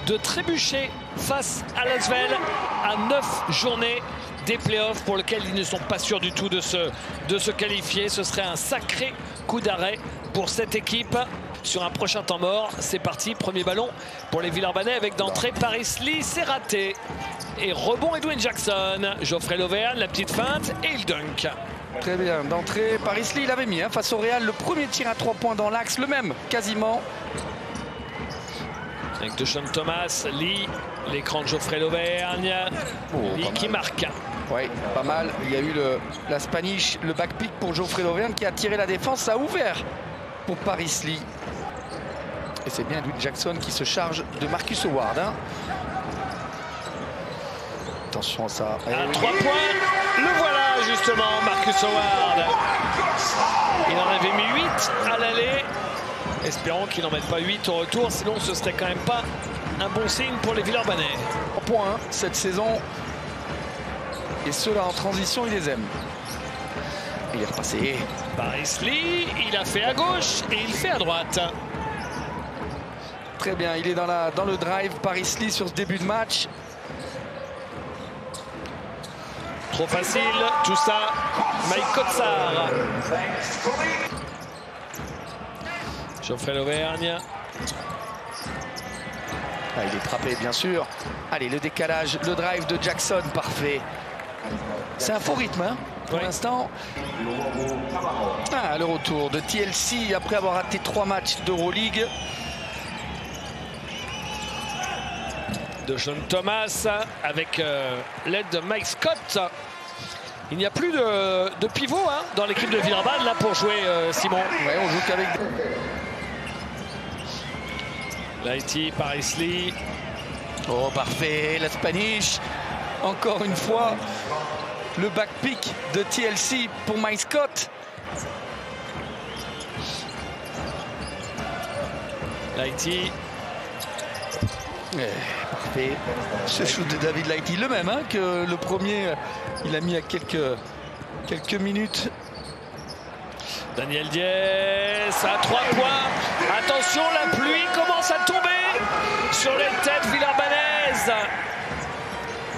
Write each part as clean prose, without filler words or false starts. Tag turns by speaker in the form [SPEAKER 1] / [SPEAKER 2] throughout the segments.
[SPEAKER 1] de trébucher face à l'Asvel à 9 journées des playoffs pour lesquels ils ne sont pas sûrs du tout de se qualifier. Ce serait un sacré coup d'arrêt pour cette équipe. Sur un prochain temps mort, c'est parti, premier ballon pour les Villeurbanais avec d'entrée Paris Lee, c'est raté. Et rebond Edwin Jackson, Geoffrey Lauvergne, la petite feinte et il dunk.
[SPEAKER 2] Très bien, d'entrée, Paris Lee, il avait mis face au Real le premier tir à 3 points dans l'axe, le même quasiment.
[SPEAKER 1] Avec Deshaun Thomas, Lee, l'écran de Geoffrey Lauvergne, Lee qui marque.
[SPEAKER 2] Oui, pas mal. Il y a eu la Spanish, le back pick pour Geoffrey Lauvergne qui a tiré la défense, ça a ouvert pour Paris Lee. Et c'est bien Edwin Jackson qui se charge de Marcus Howard. Attention à ça.
[SPEAKER 1] À 3 points, le voilà justement, Marcus Howard. Il en avait mis 8 à l'aller. Espérons qu'il n'en mette pas 8 au retour, sinon ce serait quand même pas un bon signe pour les Villeurbanais.
[SPEAKER 2] 3 points cette saison. Et ceux-là en transition, ils les aiment. Il est repassé.
[SPEAKER 1] Paris Lee, il a fait à gauche et il fait à droite.
[SPEAKER 2] Très bien, il est dans le drive, Paris Lee sur ce début de match.
[SPEAKER 1] Trop facile, tout ça, Mike Kotsar. Geoffrey Lauvergne.
[SPEAKER 2] Il est frappé, bien sûr. Allez, le décalage, le drive de Jackson, parfait. C'est un faux rythme, pour l'instant. Le retour de TLC après avoir raté 3 matchs d'Euroleague.
[SPEAKER 1] Deshaun Thomas avec l'aide de Mike Scott. Il n'y a plus de pivot dans l'équipe de Villeurbanne là pour jouer Simon.
[SPEAKER 2] Ouais, on joue qu'avec.
[SPEAKER 1] Lighty, Paris Lee.
[SPEAKER 2] Oh, parfait, la Spanish. Encore une fois, le back pick de TLC pour Mike Scott.
[SPEAKER 1] Lighty.
[SPEAKER 2] Parfait. Ce shoot de David Lighty, le même que le premier, il a mis à quelques minutes.
[SPEAKER 1] Daniel Diez à 3 points. Attention, la pluie commence à tomber sur les têtes villeurbanaises.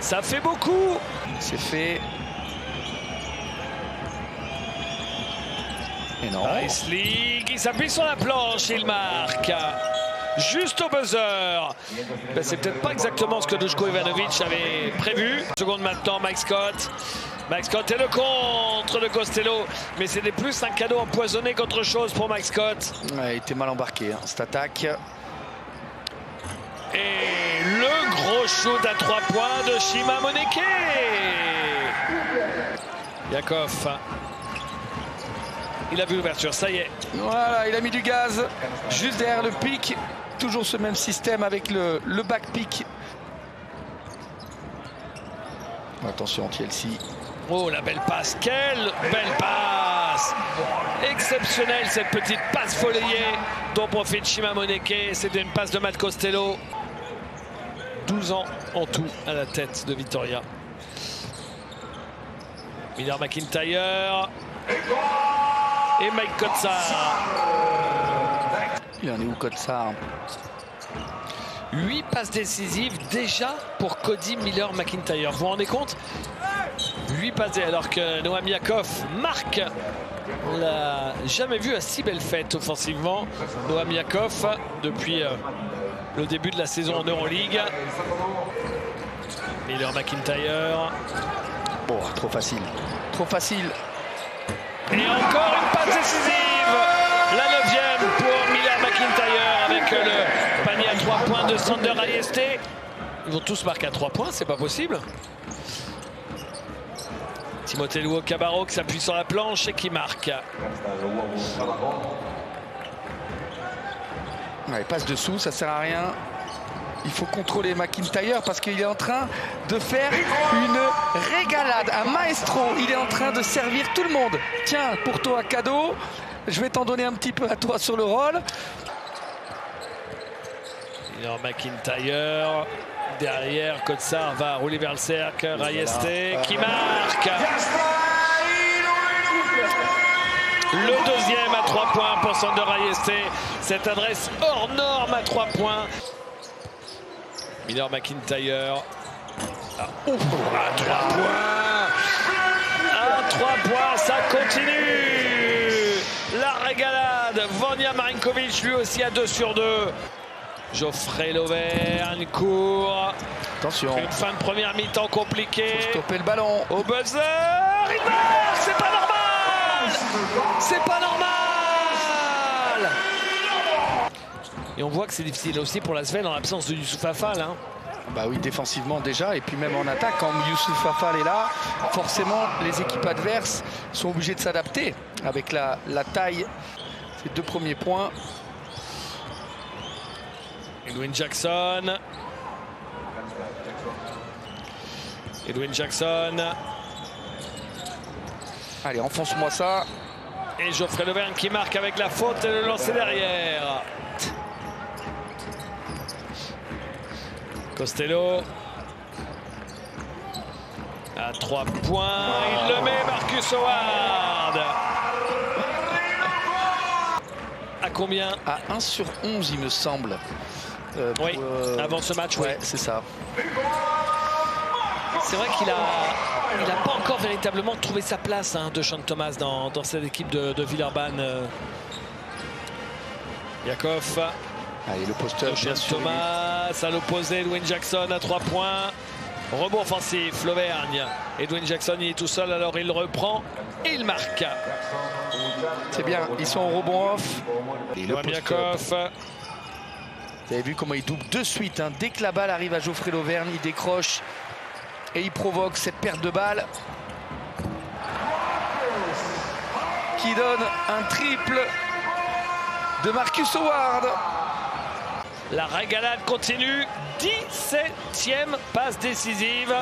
[SPEAKER 1] Ça fait beaucoup.
[SPEAKER 2] C'est fait. Et non.
[SPEAKER 1] Paris Lee qui s'appuie sur la planche, il marque. Juste au buzzer. C'est peut-être pas exactement ce que Duško Ivanović avait prévu. Seconde maintenant, Mike Scott. Mike Scott et le contre de Costello. Mais c'était plus un cadeau empoisonné qu'autre chose pour Mike Scott.
[SPEAKER 2] Ouais, il était mal embarqué, cette attaque.
[SPEAKER 1] Et le gros shoot à 3 points de Shima Moneke. Yakov. Il a vu l'ouverture, ça y est.
[SPEAKER 2] Voilà, il a mis du gaz juste derrière le pic. Toujours ce même système avec le back pick. Attention, TLC.
[SPEAKER 1] Oh, la belle passe. Quelle belle passe. Exceptionnelle cette petite passe folleyée dont profite Shima Moneke. C'était une passe de Matt Costello. 12 ans en tout à la tête de Vitoria. Miller McIntyre. Et Mike Kotsar.
[SPEAKER 2] Il en est où, Kotsar?
[SPEAKER 1] 8 passes décisives déjà pour Cody Miller McIntyre. Vous vous rendez compte? 8 passes alors que Noam Yakov marque. On l'a jamais vu à si belle fête offensivement. Noam Yakov depuis le début de la saison en Euroleague. Miller McIntyre.
[SPEAKER 2] Bon, trop facile. Trop facile.
[SPEAKER 1] Et encore une passe décisive. La 9e pour Miller McIntyre avec le panier à 3 points de Sander Ayeste. Ils vont tous marquer à 3 points, c'est pas possible. Timothée Luo-Cabarro qui s'appuie sur la planche et qui marque.
[SPEAKER 2] Ouais, passe dessous, ça sert à rien. Il faut contrôler McIntyre parce qu'il est en train de faire une régalade, un maestro. Il est en train de servir tout le monde. Tiens, pour toi, cadeau. Je vais t'en donner un petit peu à toi sur le rôle.
[SPEAKER 1] Miller McIntyre. Derrière, Kotsar va rouler vers le cercle. Ayeste qui marque. Le deuxième à 3 points pour Sander Ayeste. Cette adresse hors norme à 3 points. Miller McIntyre. À 3 points. À 3 points, ça continue. La régalade. Vanja Marinkovic lui aussi à 2 sur 2. Geoffrey Lauvergne court.
[SPEAKER 2] Attention.
[SPEAKER 1] Une fin de première mi-temps compliquée.
[SPEAKER 2] Faut stopper le ballon.
[SPEAKER 1] Au buzzer. Il marque. C'est pas normal. C'est pas normal. Et on voit que c'est difficile aussi pour l'Asvel en l'absence de Youssouf Afal. Hein.
[SPEAKER 2] Bah oui, défensivement déjà, et puis même en attaque, quand Youssouf Afal est là, forcément les équipes adverses sont obligées de s'adapter avec la taille. Ces 2 premiers points.
[SPEAKER 1] Edwin Jackson. Edwin Jackson.
[SPEAKER 2] Allez, enfonce-moi ça.
[SPEAKER 1] Et Geoffrey Lauvergne qui marque avec la faute et le lancer derrière. Costello. À 3 points. Il le met, Marcus Howard. À combien?
[SPEAKER 2] À 1 sur 11, il me semble.
[SPEAKER 1] Oui, avant ce match,
[SPEAKER 2] ouais,
[SPEAKER 1] oui.
[SPEAKER 2] c'est ça.
[SPEAKER 1] C'est vrai qu'il a pas encore véritablement trouvé sa place, hein, de Sean Thomas dans cette équipe de Villeurbanne. Yakov.
[SPEAKER 2] Allez, le posteur, bien sûr.
[SPEAKER 1] Thomas à l'opposé, Edwin Jackson à 3 points. Rebond offensif, Lauvergne. Edwin Jackson, il est tout seul, alors il reprend et il marque.
[SPEAKER 2] C'est bien, ils sont au rebond off. Et le
[SPEAKER 1] Yakov.
[SPEAKER 2] Vous avez vu comment il double de suite, hein. Dès que la balle arrive à Geoffrey Lauvergne, il décroche et il provoque cette perte de balle qui donne un triple de Marcus Howard.
[SPEAKER 1] La régalade continue. 17e passe décisive.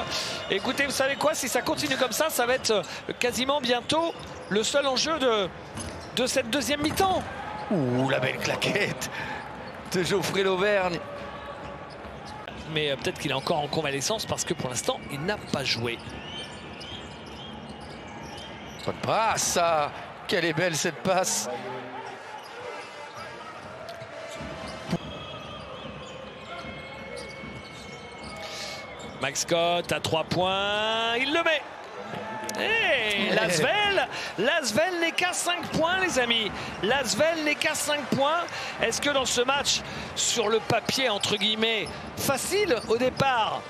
[SPEAKER 1] Écoutez, vous savez quoi? Si ça continue comme ça va être quasiment bientôt le seul enjeu de cette deuxième mi-temps.
[SPEAKER 2] Ouh, la belle claquette de Geoffrey Lauvergne.
[SPEAKER 1] Mais peut-être qu'il est encore en convalescence parce que pour l'instant, il n'a pas joué.
[SPEAKER 2] Bonne passe, ça. Quelle est belle cette passe.
[SPEAKER 1] Max Scott à 3 points, il le met. Et l'Asvel n'est qu'à 5 points, les amis. L'Asvel n'est qu'à 5 points. Est-ce que dans ce match, sur le papier, entre guillemets, facile au départ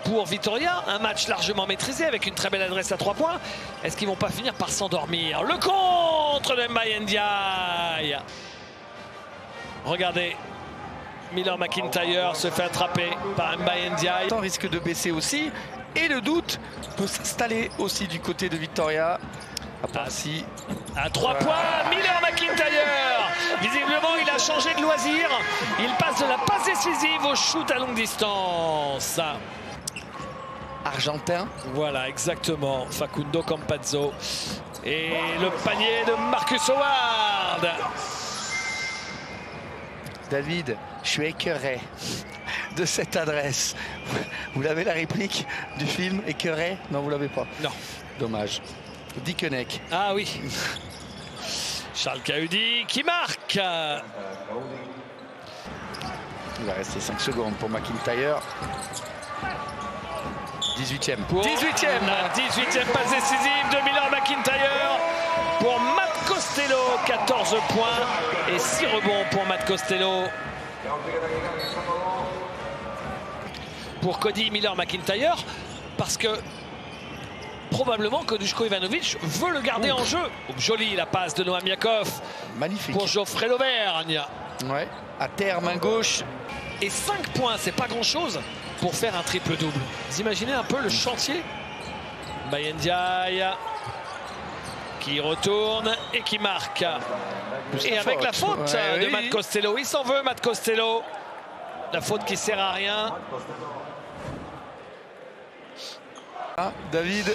[SPEAKER 1] pour Vitória, un match largement maîtrisé avec une très belle adresse à 3 points, est-ce qu'ils vont pas finir par s'endormir? Le contre de Mbaye Ndiaye. Regardez. Miller McIntyre se fait attraper par Mbaye Ndiaye.
[SPEAKER 2] Le temps risque de baisser aussi. Et le doute peut s'installer aussi du côté de Vitória.
[SPEAKER 1] À 3 points, Miller McIntyre. Visiblement, il a changé de loisir. Il passe de la passe décisive au shoot à longue distance.
[SPEAKER 2] Argentin.
[SPEAKER 1] Voilà, exactement. Facundo Campazzo. Et le panier de Marcus Howard.
[SPEAKER 2] David, je suis écœuré de cette adresse. Vous l'avez la réplique du film écœuré? Non, vous l'avez pas.
[SPEAKER 1] Non.
[SPEAKER 2] Dommage. Dickeneck.
[SPEAKER 1] Ah oui. Charles Cahudi qui marque.
[SPEAKER 2] Il va rester 5 secondes pour McIntyre. 18e.
[SPEAKER 1] Pour
[SPEAKER 2] 18e.
[SPEAKER 1] La 18e passe décisive de Miller McIntyre pour Matt Costello. 14 points et 6 rebonds pour Matt Costello. Pour Cody Miller McIntyre, parce que probablement que Duško Ivanović veut le garder en jeu. Jolie la passe de Noam Yakov.
[SPEAKER 2] Magnifique.
[SPEAKER 1] Pour Geoffrey Lauvergne.
[SPEAKER 2] Ouais, à terre, main gauche.
[SPEAKER 1] Et 5 points, c'est pas grand-chose pour faire un triple-double. Vous imaginez un peu le chantier? Mbaye Ndiaye qui retourne et qui marque. Et avec la faute de Matt Costello. Il s'en veut, Matt Costello. La faute qui sert à rien.
[SPEAKER 2] David.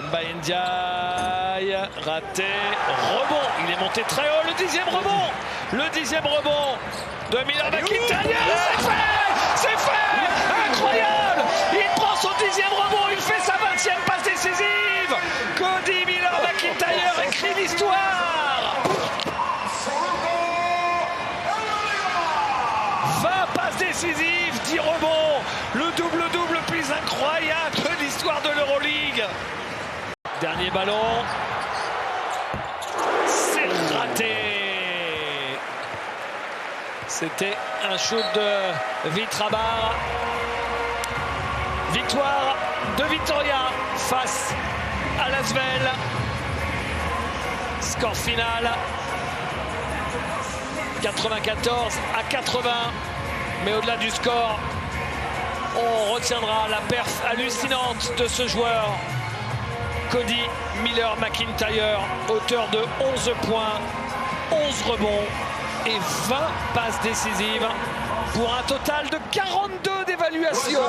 [SPEAKER 1] Mbaye Ndiaye, raté, rebond. Il est monté très haut, le 10e rebond. Le 10e rebond de Miller McIntyre. C'est fait! C'est fait! Incroyable! Il prend son 10e rebond, il fait sa 20e passe décisive. Cody Miller McIntyre écrit l'histoire. 20 passes décisives, 10 rebonds. Dernier ballon. C'est raté. C'était un shoot de Vitrabar. Victoire de Vitoria face à l'Asvel. Score final 94-80. Mais au-delà du score, on retiendra la perf hallucinante de ce joueur, Cody Miller-McIntyre, auteur de 11 points, 11 rebonds et 20 passes décisives pour un total de 42 d'évaluation.